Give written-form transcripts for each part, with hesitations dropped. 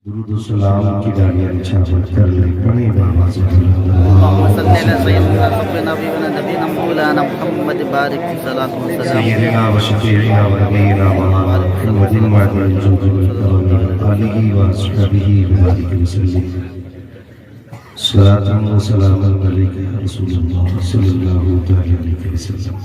दुरूद व सलाम की डालियां निछावर कर ले बड़े बाबा से सय्यदना व शफीअना व नबीना मुहम्मदिन व अलिल जुद वल करम व आलिहि व अस्हाबिहि व बारिक वसल्लम सलातन व सलामन अलैका या रसूलल्लाह सल्लल्लाहु तआला अलैहि वसल्लम।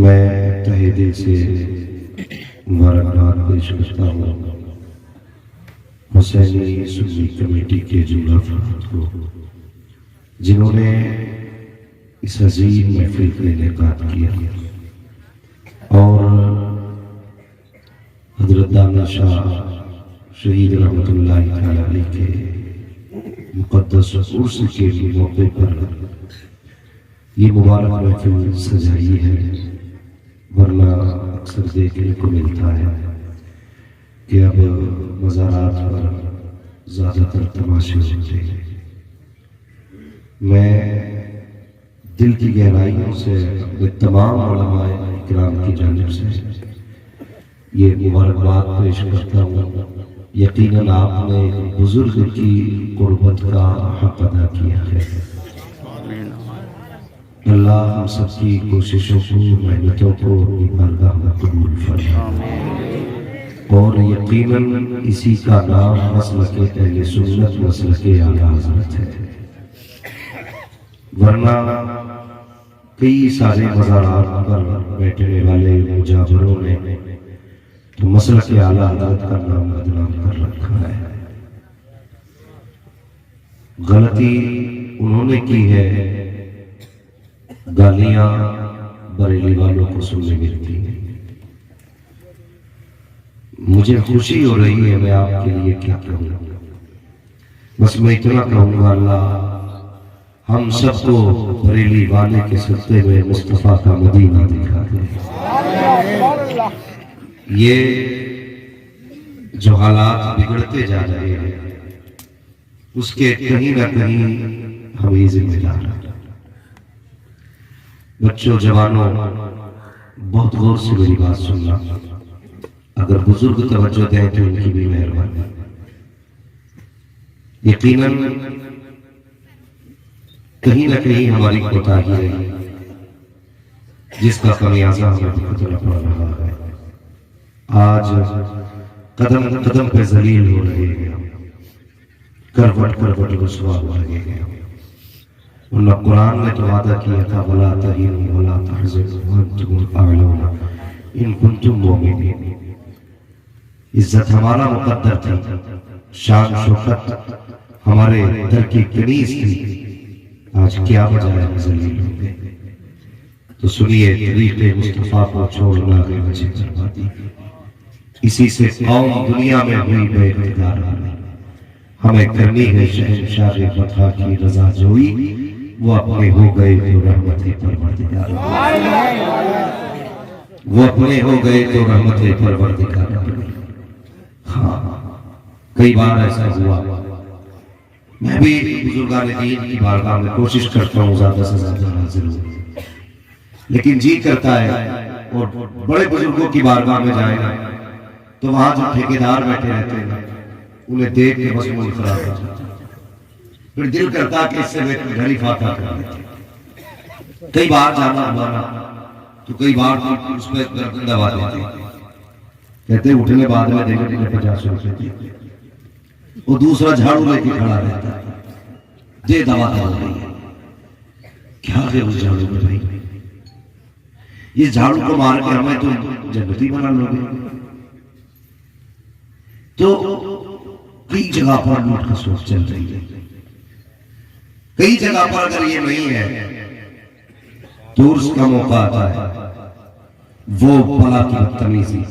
मैं तहे दिल से मुबारकबाद पेश करता हूँ हुसैनी सुन्नी कमेटी के जुमला अफराद को जिन्होंने इस अजीम महफिल का इनेकाद किया और हजरत दाना शाह शहीद रहमतुल्लाहि तआला अलैह के मुक़द्दस उर्स के मौके पर ये मुबारक महफिल सजाई है। वरना अक्सर देखने को मिलता है कि अब मज़ारात पर ज़्यादातर तमाशे होते हैं। मैं दिल की गहराइयों से अपने तमाम उलमाए इकराम की जानिब से ये मुबारकबाद पेश करता हूँ। यकीनन आपने एक बुजुर्ग की कुर्बत का हक अदा किया है। अल्लाह हम सबकी कोशिशों को मेहनतों को अपनी बारगाह में कबूल फरमाए और यकीनन इसी का नाम मसलके अहले सुन्नत मसलके आला हज़रत है। वरना कई सारे मज़ारात पर बैठने वाले मुजाहिरों ने तो मसलके आला हज़रत का नाम बदनाम कर रखा है। गलती उन्होंने की है, गालियां बरेली वालों को सुनने मिलती हैं। मुझे खुशी हो रही है, मैं आपके लिए क्या कहूँ। बस मैं इतना कहूँगा, अल्लाह हम सबको बरेली वाले के सत्ते में मुस्तफा का मदीना दिखा दे। ये जो हालात बिगड़ते जा रहे हैं उसके कहीं ना कहीं हम ही जिम्मेदार हैं। बच्चों, जवानों, बहुत गौर से मेरी बात सुनना। अगर बुजुर्ग तवज्जो दें तो उनकी भी मेहरबानी। यकीनन कहीं ना कहीं हमारी कोताही रही जिसका खमियाजा हमें भुगतना पड़ रहा है। आज कदम कदम पे जलील हो रहे हैं, करवट करवट रुसवा हो रहे हैं। उन्होंने कुरान में तो वादा किया था, वला तहीनु वला तहज़नु व अंतुमुल अअलौना इन कुंतुम मुमिनीन। इज्जत हमारा मुकद्दर थी, शान शौकत हमारे दर की कनीज थी। आज क्या वजह है जलील हो गए? तो सुनिए, तरीक़े मुस्तफ़ा को छोड़ना है मुझे बर्बादी। इसी से कौम दुनिया में हुई बेइख्तियार। हमें करनी है शहंशाह फतह की रज़ा जोई, वो अपने हो गए तो रहमत परवरदिगार। वो अपने हो गए तो रहमत परवरदिगार। हाँ, कई बार ऐसा हुआ। मैं भी बुजुर्गान दीन की बारगाह में कोशिश करता हूँ ज्यादा से ज्यादा हाजिर हूँ, लेकिन जी करता है और बड़े बुजुर्गों की बारगाह में जाए ना तो वहां जो ठेकेदार बैठे रहते हैं उन्हें देख के बस मूड खराब हो जाता है। फिर दिल करता कि इससे वे घर ही फाका कर देते। कई बार जाना हुआ ना तो कई बार तो उस पर गर्दन दबा देते, कहते उठने बाद में देंगे 50 रुपए। वो दूसरा झाड़ू लेके खड़ा रहता है, दे दवा हो रही है। क्या है उस झाड़ू में भाई? ये झाड़ू को मार के हमें तो जन्नती बना लोगे। तो कई जगह पर लूट का सोच चल रही है। कई जगह पर अगर ये नहीं है तो उसका मौका आता है वो बला की बदतमीजी।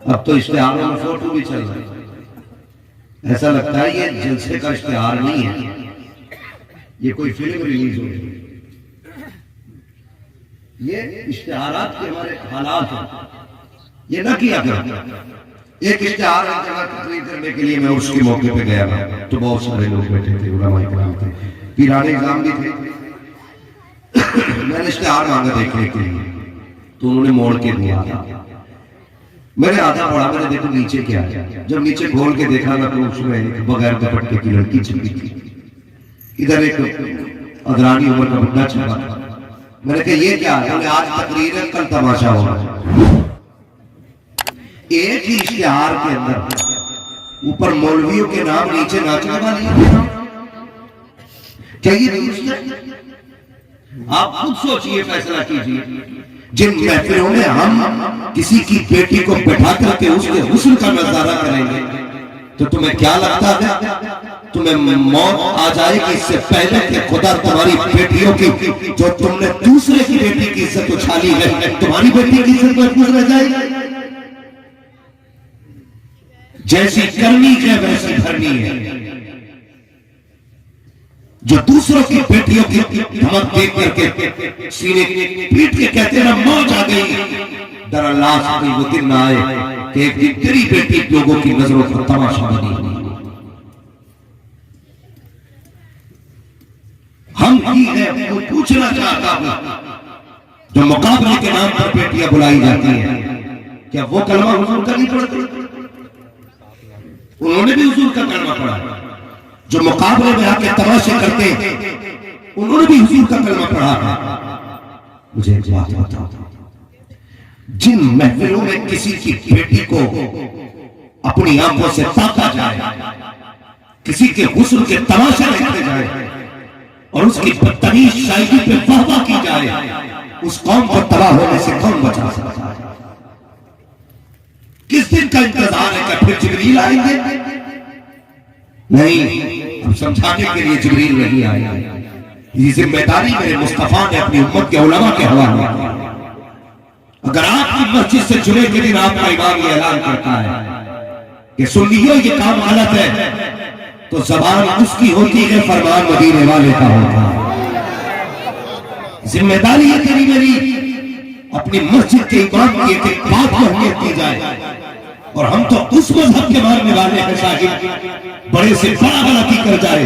अब तो इश्तिहारों में फोटो भी चल रहा है, ऐसा लगता है ये जलसे का इश्तिहार नहीं है, ये कोई फिल्म रिलीज हो रही है। ये इश्तिहारात के हमारे हालात हैं, ये ना किया करो। एक इश्तिहार तकरीर करने के लिए मैं उसके मौके पे गया था तो बहुत सारे लोग बैठे थे, उलमा इकराम थे, पीराने इज़ाम भी थे। मैंने इश्तिहार मांगा देखने के लिए तो उन्होंने मोड़ के दिया था। मैंने आधा पढ़ा, मैंने देखो नीचे क्या है। जब नीचे खोल के देखा ना तो उसमें एक बगैर दुपट्टे की लड़की छिपी थी, इधर एक अदरानी उम्र का बंदा छिपा था। मैंने कहा ये क्या है? बोले आज तकरीर है, कल तमाशा होगा। एक ही इश्तिहार के अंदर ऊपर मौलवियों के नाम, नीचे नाचने वाले के नाम, क्या ये दुरुस्त है? आप खुद सोचिए, फैसला कीजिए। जिन महफिलों में हम किसी की बेटी को बैठा करके उसके हुस्न का नजारा करेंगे तो तुम्हें क्या लगता है तुम्हें मौत आ जाएगी इससे पहले कि खुदा तुम्हारी बेटियों की, जो तुमने दूसरे की बेटी की इज्जत उछाली है, तुम्हारी बेटी की इज्जत महफूज रह जाएगी? जैसी करनी है वैसी भरनी है। जो दूसरों की बेटियों की धमक देख करके सीने पीट के कहते ना मौत आ गई, डर अल्लाह से कोई वो दिन ना आए कि एक दिन तेरी बेटी लोगों की नजरों का तमाशा बनी। हम ही है वो पूछना चाहता हूं, जो मुकाबले के नाम पर बेटियां बुलाई जाती हैं, क्या वो कलमा हुजूर का नहीं पढ़ती? उन्होंने भी हुजूर का कलमा पढ़ा। जो मुकाबले में आके तमाशे करते उन्होंने भी हुजूर का कलमा पढ़ा है। मुझे एक बात बताओ, जिन महफिलों में किसी की बेटी को अपनी आंखों से ताका जाए, किसी के हुस्न के तमाशे देखे जाए और उसकी बदतमीज शायरी पे वाहवाह की जाए, उस कौम को तबाह होने से कौन बचा सकता है? किस दिन का इंतजार है? क्या फिर जिब्रील आएंगे? नहीं, अब समझाने के लिए जिब्रील नहीं आया। ये जिम्मेदारी मेरे मुस्तफा ने अपनी उम्मत के उलमा के हवाले की। अगर आपकी मस्जिद से जुमे के दिन आपका इमाम ये ऐलान करता है कि सुन लियो ये काम गलत है, तो जबान उसकी होती है, फरमान मदीने वाले का होता है। जिम्मेदारी है तेरी मेरी, अपनी मस्जिद के इमाम की एक बात को अहमियत दी जाए। और हम तो उस मजहब के मानने वाले हैं साहिब, बड़े से बड़ा गलती कर जाए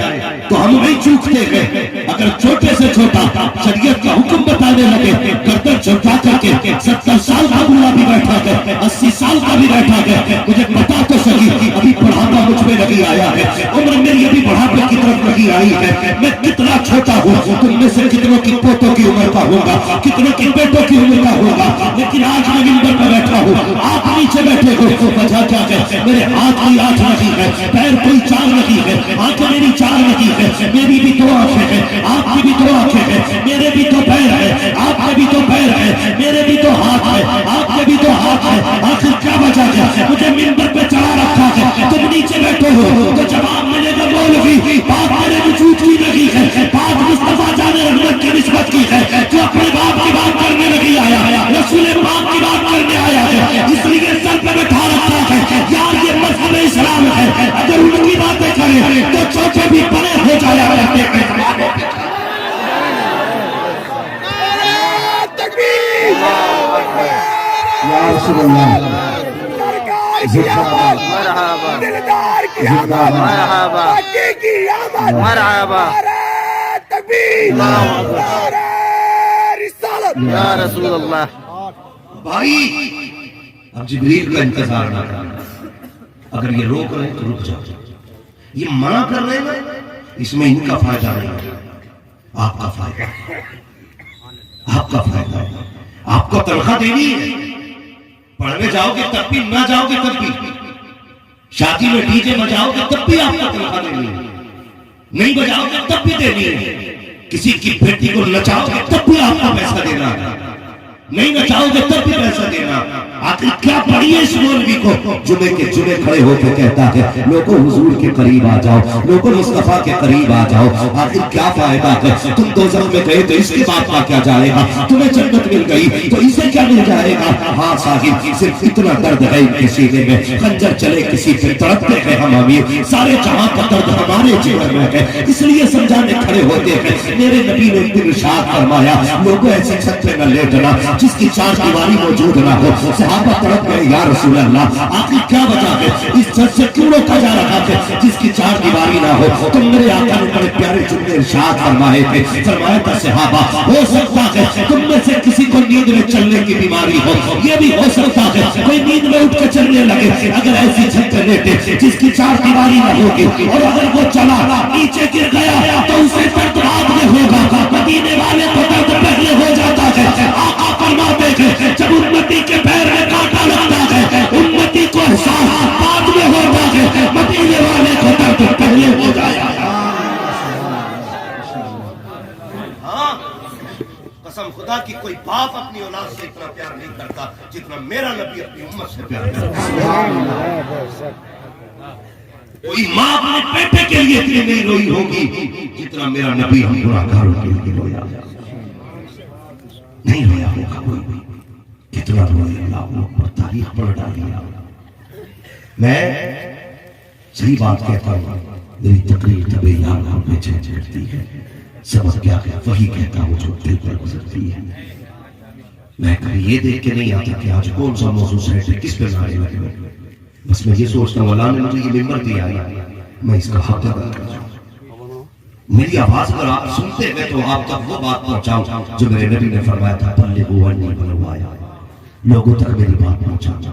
तो हम नहीं चूकते हैं। अगर छोटे से छोटा शरीयत का हुक्म बताने लगे, गर्दन झुका करके 70 साल का बुला भी बैठा है, 80 साल का भी बैठा है, मुझे पता तो सही अभी बुढ़ापा मुझ में नहीं आया है, उम्र मेरी अभी बुढ़ापे की तरफ नहीं आई है। मैं कितना छोटा हूँ, तुम में से कितनों की पोतों की उम्र का होगा, कितनों की बेटों की उम्र का होगा, लेकिन आज मैं मिंबर पर बैठा हूँ, आप नीचे बैठे हो। वजह क्या है? मेरे हाथ की आंख नहीं है, पैर कोई चार नहीं है, आंखें मेरी चार नहीं है, मेरी भी दो आंखें हैं, आपकी भी दो आंखें हैं, मेरे भी तो पैर है, आपके भी तो पैर है, मेरे भी तो हाथ है, आपके भी तो हाथ है। आखिर क्या बचा है? मुझे मिंबर पे चढ़ा रखा है, तुम नीचे बैठे हो तो जवाब मिलेगा मौलवी, बात मेरे वजूद की नहीं है, बात मुस्तफा जाने रहमत की निस्बत की है, जो अपने बाप की बात करने नहीं आया, रसूल पाक की बात करने आया है, इसलिए सर पे बैठा रखा है। यार ये मजहब इस्लाम है, अगर उनकी बातें करें तो छोटे भी बड़े हो जाया करते हैं। भाई अब जिब्रील का इंतजार ना करना। अगर ये रोक रहे हैं तो रुक जाओ, ये मना कर रहे हैं इसमें इनका फायदा नहीं है, आपका फायदा, आपका फायदा है। आपको तनख्वाह देनी है, पढ़ने जाओगे तब भी, ना जाओगे तब भी, शादी में डीजे बजाओगे तब भी आपको तनख्वाह देनी है, नहीं बजाओगे तब भी देनी है, किसी की बेटी को नचाओगे तब भी आपको पैसा देना है, नहीं नचाओगे तब भी पैसा देना। आखिर क्या पड़ी है इस मौलवी को? जुमे के जुमे खड़े होकर कहता है लोगों हुजूर के करीब आ जाओ, लोगों मुस्तफा के करीब आ जाओ। आखिर क्या फायदा है? तुम दोज़ख में गए तो इसके बाद का क्या जाएगा? तुम्हें जन्नत मिल गई तो इसे क्या मिल जाएगा? हाँ साहिब, सिर्फ इतना दर्द है इनके सीने में, खंजर चले किसी पे तड़पते हैं हम अमीर, सारे जहां का दर्द हमारे जीवन में है, इसलिए समझाने खड़े होते हैं। मेरे नबी ने एक दिन इरशाद फरमाया लोगों ऐसी छत पे न लेटना जिसकी चार दीवारी मौजूद ना हो। सहाबा तड़प गए, या रसूल अल्लाह आखिर क्या वजह है, इस छत से क्यों रोका जा रहा है जिसकी जिसकी चार दीवारी ना हो। तुम मेरे आका ने बड़े प्यारे जुमले इरशाद फरमाए थे, फरमाया था सहाबा, हो सकता है तुम में से किसी को नींद में चलने की बीमारी हो, ये भी हो सकता है कोई नींद में उठ के चलने लगे। अगर ऐसी छत पर लेटे जिसकी चार दीवारी ना होगी और अगर वो चला नीचे गिर गया तो उसे दर्द बाद में होगा, मदीने वाले को दर्द पहले हो जाता है। आका फरमाते हैं जब उम्मती के पैर में कांटा लगता है उम्मती को एहसास बाद में होता है, मदीने वाले को दर्द पहले हो जाता है। हाँ, कसम खुदा की कोई बाप अपनी औलाद से इतना प्यार नहीं करता जितना मेरा नबी अपनी उम्मत से प्यार करता। कोई माँ अपने बेटे के लिए इतनी नहीं रोई होगी जितना मेरा नबी हम गुनाहगारों के लिए रोया। नहीं रोया होगा कोई भी, कितना रोया। अल्लाह पर तारीख पढ़ डाली। मैं सही बात कहता हूँ, मेरी तकरीर तबे याद में चढ़ती है। सबक क्या है वही कहता हूँ जो दिल पर गुजरती है। मैं कभी ये देख के नहीं आता कि आज कौन सा मौजूद सेट है, किस पे नारे लगे। बस मैं ये सोचता हूँ अल्लाह ने मुझे ये मिंबर दिया है, मैं इसका हक अदा कर जाऊँ। मेरी आवाज अगर आप सुनते हैं तो आप तक वो बात पहुंचाऊं जो मेरे नबी ने फरमाया था, बल्लिगू अन्नी वलौ, लोगों तक मेरी बात पहुंचाना।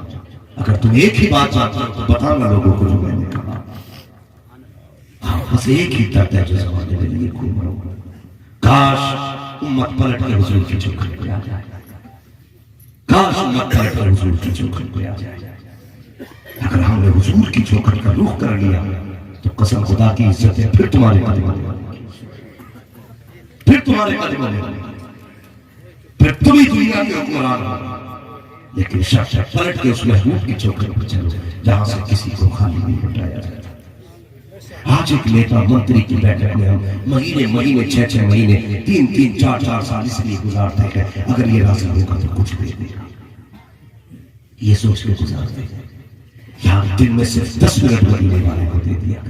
अगर तुम एक ही बात चाहते हो तो बताना लोगों को जो मैंने कहा। बस एक ही दर्द है जो जमाने में लिए कोई मरो। काश उम्मत पलट के हुजूर की चौखट पे आ जाए, काश उम्मत पलट कर हुजूर की चौखट पे आ जाए। अगर हमने हुजूर की चौखट का रुख कर लिया तो कसम खुदा की इज्जत है फिर तुम्हारे कदमों में, फिर तुम्हारे कदमों में, फिर तुम ही दुनिया के हुक्मरान हो। लेकिन शख्स पलट के उस महबूब की चौखट पर चलो जहां से किसी को खाली नहीं हटाया जाता। आज एक नेता मंत्री की बैठक में हम महीने महीने 6-6 महीने 3-3 4-4 साल इसलिए गुजारते हैं अगर ये राजी होगा तो कुछ दे देगा, ये सोच के गुजारते हैं। यार दिन में सिर्फ 10 मिनट महीने वाले को दे दिया,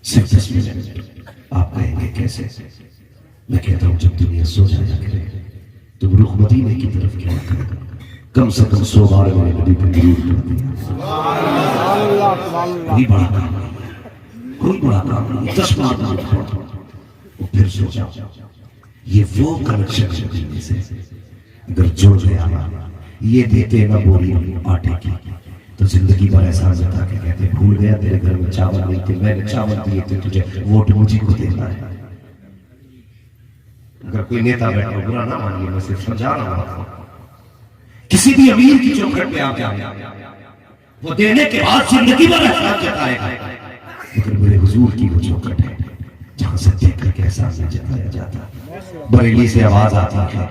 सिर्फ 10 मिनट। आप कहेंगे कैसे? मैं कहता हूं जब दुनिया सो जाया करे तुम रुख मदीने की तरफ क्या करो, कम से कम 100 बार मेरे नबी पे दुरूद पढ़ दिया। कोई बड़ा काम नहीं, कोई बड़ा काम नहीं, 10 बार दुरूद पढ़ो और फिर सो जाओ। ये वो कनेक्शन है मदीने से, अगर जुड़ गया ये देते ना बोली आटे की तो जिंदगी भर एहसान जता के कहते भूल गया तेरे घर में चावल नहीं थे, मैंने चावल दिए थे तुझे, वोट मुझे को देना है। अगर कोई नेता बैठा बुरा ना मानिए, मैं सिर्फ समझा रहा हूं। किसी भी अमीर की चौखट पे आप जाए वो देने के बाद जिंदगी भर एहसान जताएगा, लेकिन मेरे हुजूर की वो चौखट है जहां से देख करके एहसान नहीं जताया जाता। बरेली से आवाज आती है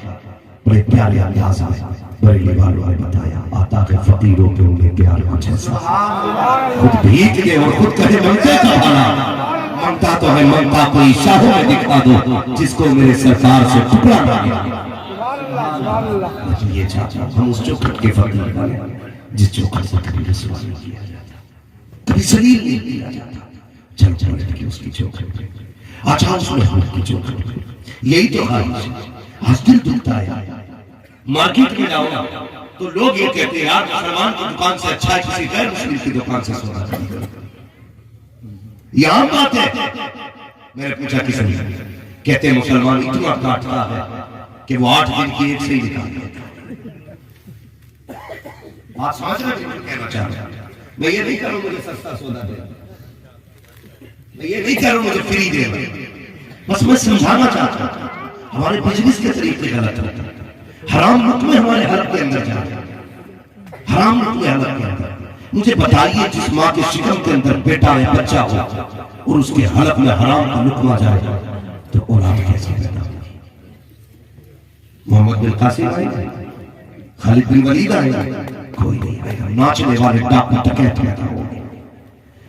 बड़े प्यारे अंदाज में, बरेली वालों ने बताया आता है फकीरों पे उन्हें प्यार कुछ ऐसा, खुद भीग के और खुद कहे मंगते का भाना, मंगता तो है मंगता कोई शाहों में दिखा दो जिसको मेरे सरकार से टुकड़ा ना गया। ये चाहता हम उस चौखट के फकीर बने जिस चौखट से कभी रसवा नहीं किया जाता, कभी जलील नहीं किया जाता। चल चल के उसकी चौखट पे आचार सुलह की चौखट पे, यही तो आज दिल दुखता है। मार्केट में जाओ तो लोग ये कहते हैं यार मुसलमान की दुकान से अच्छा है किसी गैर मुस्लिम की दुकान से सोना खरीदो। ये आम बात है। मैंने पूछा किसी ने, कहते हैं मुसलमान इतना काटता है कि वो 8 दिन की एक से ही निकालता। बात समझ रहे हैं कहना चाह रहा हूं? मैं ये नहीं कह रहा हूं मुझे सस्ता सौदा दे, मैं ये नहीं कह रहा हूं मुझे फ्री दे, बस मैं समझाना चाहता हूं हमारे बिजनेस के तरीके गलत है। हराम लुक्मे हमारे हलक के अंदर जा रहे हैं, हराम लुक्मे हलक के अंदर। मुझे बताइए जिस माँ के शिकम के अंदर बेटा या बच्चा हो और उसके हलक में हराम का लुक्मा जाए तो औलाद कैसे पैदा होगी? मोहम्मद बिन कासिम आएगा, खालिद बिन वलीद आएगा, कोई नहीं आएगा। नाचने वाले डाकू डकैत पैदा होंगे।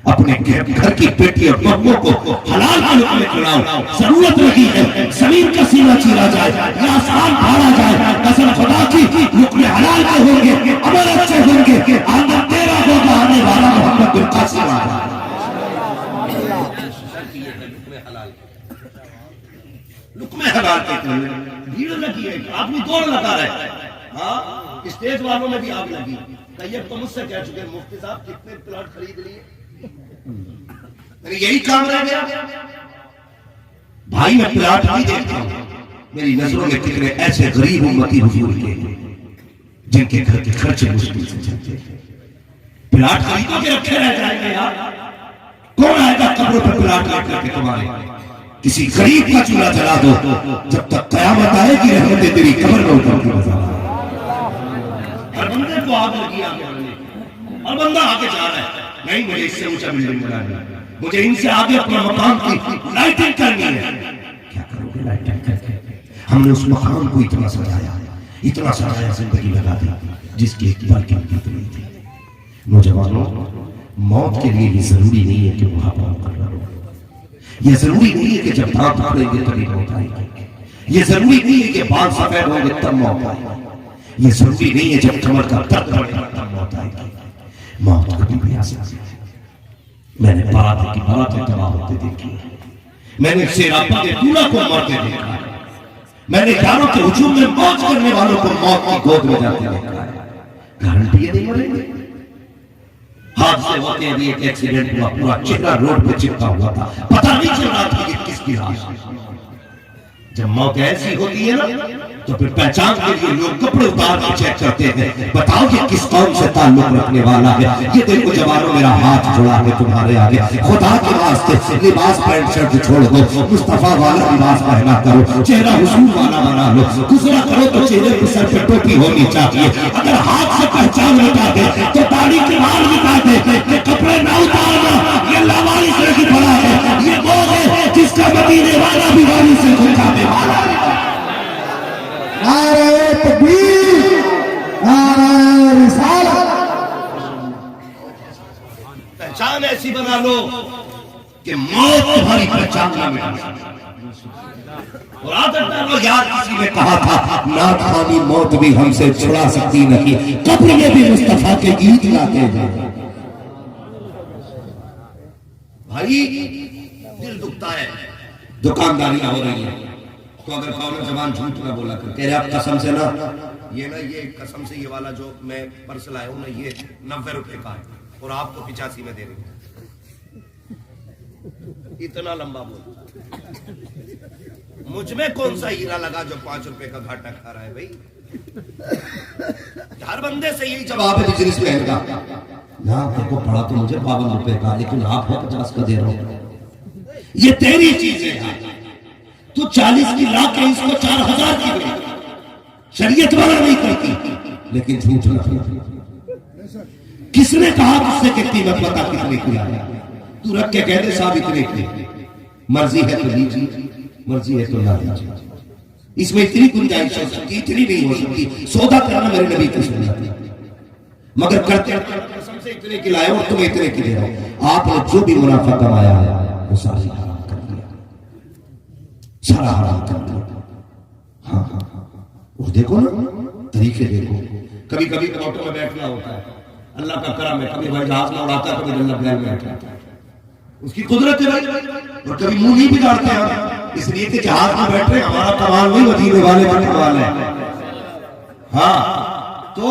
अपने घर की बेटी और बहनों को हलाल के लुक्मे खिलाओ। जरूरत लगी है जमीन का सीना चीरा जाए या आसमान फाड़ा जाए, कसम खुदा की लुक्मे हलाल के होंगे, अमर अच्छे होंगे, आंदर तेरा होगा, आने वाला मोहम्मद बिन कासिम आएगा। लुक्मे हलाल के भीड़ लगी है, आदमी दौड़ लगा रहा है। हाँ, स्टेज वालों में भी आग लगी। तैयब तो मुझसे कह चुके मुफ्ती साहब कितने प्लाट खरीद लिए, मेरे यही काम रह गया। भाई मैं प्लाट नहीं देखता हूं, मेरी नजरों में कितने ऐसे गरीब उम्मती हुजूर के जिनके घर के खर्चे मुश्किल से चलते हैं। प्लाट खरीदो के रखे रह जाएंगे यार। कौन आएगा कब्रों पर प्लाट लेकर के तुम्हारे? किसी गरीब का चूल्हा जला दो, जब तक कयामत आएगी रहमतें तेरी कब्र में उतरती नजर आएगी। हर बंदे को आग लगी आगे बढ़ने, और बंदा आगे जा रहा है, नहीं मुझे इससे ऊंचा बिल्डिंग बनानी है, मुझे इनसे आगे अपना मकान की लाइटिंग करनी है। क्या करोगे लाइटिंग करके? हमने उस मकान को इतना सजाया, इतना सजाया, जिंदगी लगा दी जिसकी एक पल की कीमत नहीं थी। नौजवानों, मौत के लिए ये जरूरी नहीं है कि बुढ़ापा मुकर्रर हो, ये जरूरी नहीं है कि जब दांत उखड़ेंगे तभी मौत आएगी, ये जरूरी नहीं है कि बाल सफेद होंगे तब मौत आएगी, ये जरूरी नहीं है जब कमर का दर्द बढ़ेगा तब मौत आएगी। मौत कभी भी आ सकती है। मैंने बारात की बारातें तबाह होते देखी, मैंने शेरापा के दूल्हा को मरते देखा, मैंने यारों के हुजूम में मौज करने वालों को मौत की गोद में जाते देखा है। गारंटी है नहीं मरेंगे। हादसे होते हैं, एक एक्सीडेंट हुआ, पूरा चेहरा रोड पे चिपका हुआ था, पता नहीं चल रहा था कि किसकी लाश है। जब मौत ऐसी होती है ना, तो फिर पहचान के लिए लोग कपड़े उतार के चेक करते हैं, बताओ ये किस कौम से ताल्लुक रखने वाला है। ये देखो जवानों, मेरा हाथ जोड़ा है तुम्हारे आगे, खुदा के वास्ते लिबास पैंट शर्ट छोड़ दो, मुस्तफा वाला लिबास पहना करो, चेहरा हुजूर वाला बना लो, गुजरा करो तो चेहरे पर सर पे टोपी होनी चाहिए। अगर हाथ से पहचान मिटा दे तो दाढ़ी के बाल मिटा दे, ये कपड़े ना उतारना, ये लावारिस से की बड़ा है, ये वो है जिसका मदीने वाला भी वाली से गुजारने वाला है। नारे तकबीर, नारे रिसालत। पहचान ऐसी बना लो कि मौत तुम्हारी पहचान ना मिटा सके। और आदत डालो यार, किसी ने कहा था ना खानी मौत भी हमसे छुड़ा सकती नहीं, कब्र में भी मुस्तफा के गीत गाते हैं। भाई दिल दुखता है, दुकानदारियां हो रही है, तो अगर कौन जबान झूठ ना बोला कर, कह रहे आप कसम से ना, ये कसम से ये वाला जो मैं पर्स लाया हूं ना, ये 90 रुपए का है और आपको 85 में दे रही हूं। इतना लंबा बोल, मुझ में कौन सा हीरा लगा जो 5 रुपए का घाटा खा रहा है भाई। हर बंदे से यही जवाब है बिजनेसमैन का, ना आपको पड़ा तो मुझे 52 रुपए का, लेकिन आप 50 का दे रहा हूं। ये तेरी चीज है, तू 40 की ला के इसको 4000 की दे, शरीयत वाला नहीं करती, लेकिन झूठ ना। किसने कहा तुझसे कि कीमत बता कितने की लाया? तू रख के कह दे साहब इतने की, मर्जी है तो लीजिए, मर्जी है तो ना लीजिए। इसमें इतनी गुंजाइश हो सकती, इतनी नहीं हो सकती। सौदा करना मेरे नबी की सुन्नत है, मगर करते कसम से इतने की लाया और तुम्हें इतने की दे रहा हूं। आपने जो भी मुनाफा कमाया है वो सारा हराम कर दिया, सारा हराम कर दिया। हाँ हाँ हाँ, और देखो ना तरीके देखो। कभी कभी ऑटो में बैठना होता है, अल्लाह का करम है, कभी भाई जहाज में उड़ाता है, कभी अल्लाह बैल में बैठता है, उसकी कुदरत है भाई। और कभी मुंह नहीं बिगाड़ते हैं, इसलिए कि जहाज में बैठ रहे हमारा कमाल नहीं, मदीने वाले का कमाल है। हाँ, तो